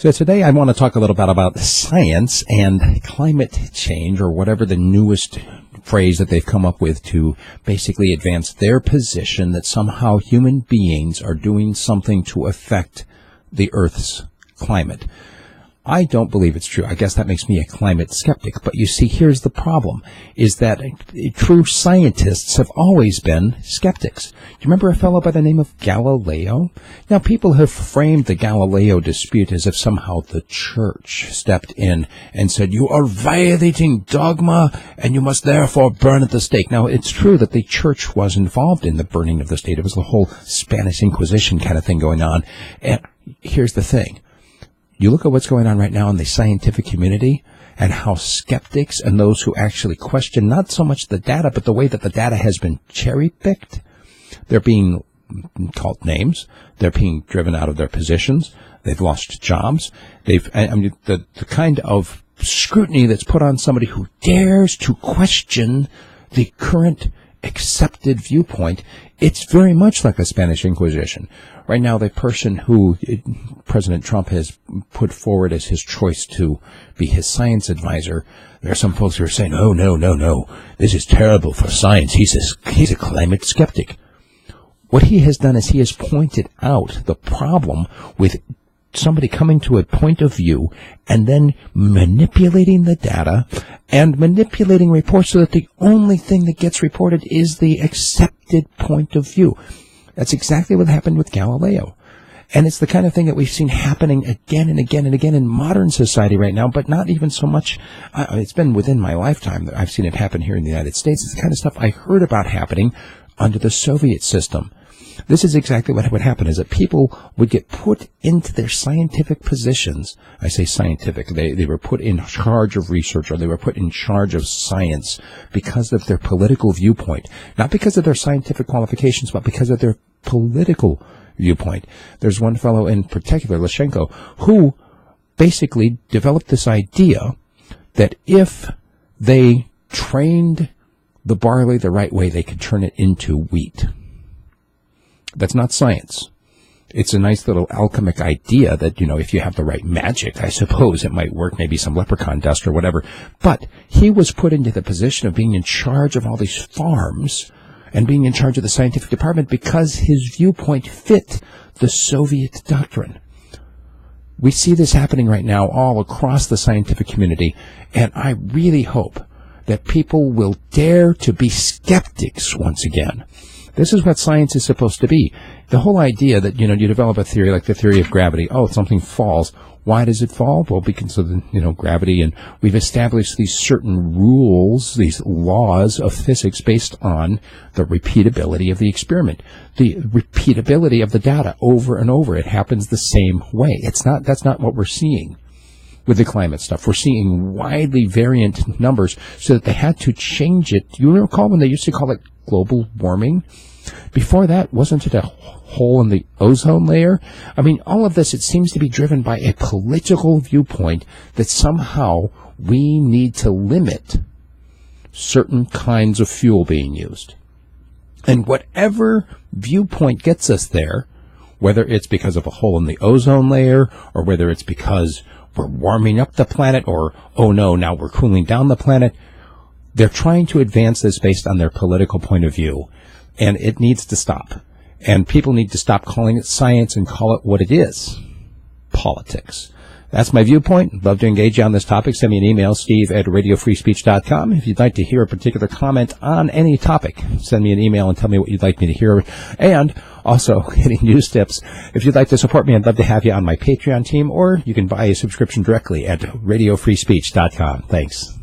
So today I want to talk a little bit about science and climate change, or whatever the newest phrase that they've come up with to basically advance their position that somehow human beings are doing something to affect the Earth's climate. I don't believe it's true. I guess that makes me a climate skeptic. But you see, here's the problem, is that true scientists have always been skeptics. Do you remember a fellow by the name of Galileo? Now, people have framed the Galileo dispute as if somehow the church stepped in and said, you are violating dogma and you must therefore burn at the stake. Now, it's true that the church was involved in the burning of the state. It was the whole Spanish Inquisition kind of thing going on. And here's the thing. You look at what's going on right now in the scientific community and how skeptics and those who actually question not so much the data, but the way that the data has been cherry-picked. They're being called names. They're being driven out of their positions. They've lost jobs. The kind of scrutiny that's put on somebody who dares to question the current accepted viewpoint, it's very much like a Spanish Inquisition. Right now, the person who President Trump has put forward as his choice to be his science advisor, there are some folks who are saying, oh, no, this is terrible for science. He's a climate skeptic. What he has done is he has pointed out the problem with somebody coming to a point of view and then manipulating the data and manipulating reports so that the only thing that gets reported is the accepted point of view. That's exactly what happened with Galileo. And it's the kind of thing that we've seen happening again and again and again in modern society right now, but not even so much. It's been within my lifetime that I've seen it happen here in the United States. It's the kind of stuff I heard about happening under the Soviet system. This is exactly what would happen, is that people would get put into their scientific positions. I say scientific. They were put in charge of research, or they were put in charge of science because of their political viewpoint. Not because of their scientific qualifications, but because of their political viewpoint. There's one fellow in particular, Lyshenko, who basically developed this idea that if they trained the barley the right way, they could turn it into wheat. That's not science. It's a nice little alchemic idea that, if you have the right magic, I suppose it might work, maybe some leprechaun dust or whatever. But he was put into the position of being in charge of all these farms and being in charge of the scientific department because his viewpoint fit the Soviet doctrine. We see this happening right now all across the scientific community, and I really hope that people will dare to be skeptics once again. This is what science is supposed to be. The whole idea that, you develop a theory like the theory of gravity. Oh, something falls. Why does it fall? Well, because of, gravity. And we've established these certain rules, these laws of physics based on the repeatability of the experiment. The repeatability of the data over and over. It happens the same way. That's not what we're seeing with the climate stuff. We're seeing widely variant numbers so that they had to change it. You recall when they used to call it global warming? Before that, wasn't it a hole in the ozone layer? I mean, all of this, it seems to be driven by a political viewpoint that somehow we need to limit certain kinds of fuel being used. And whatever viewpoint gets us there, whether it's because of a hole in the ozone layer, or whether it's because we're warming up the planet, or, oh no, now we're cooling down the planet, they're trying to advance this based on their political point of view, and it needs to stop. And people need to stop calling it science and call it what it is, politics. That's my viewpoint. I'd love to engage you on this topic. Send me an email, steve@radiofreespeech.com. If you'd like to hear a particular comment on any topic, send me an email and tell me what you'd like me to hear. And also, getting news tips. If you'd like to support me, I'd love to have you on my Patreon team, or you can buy a subscription directly at radiofreespeech.com. Thanks.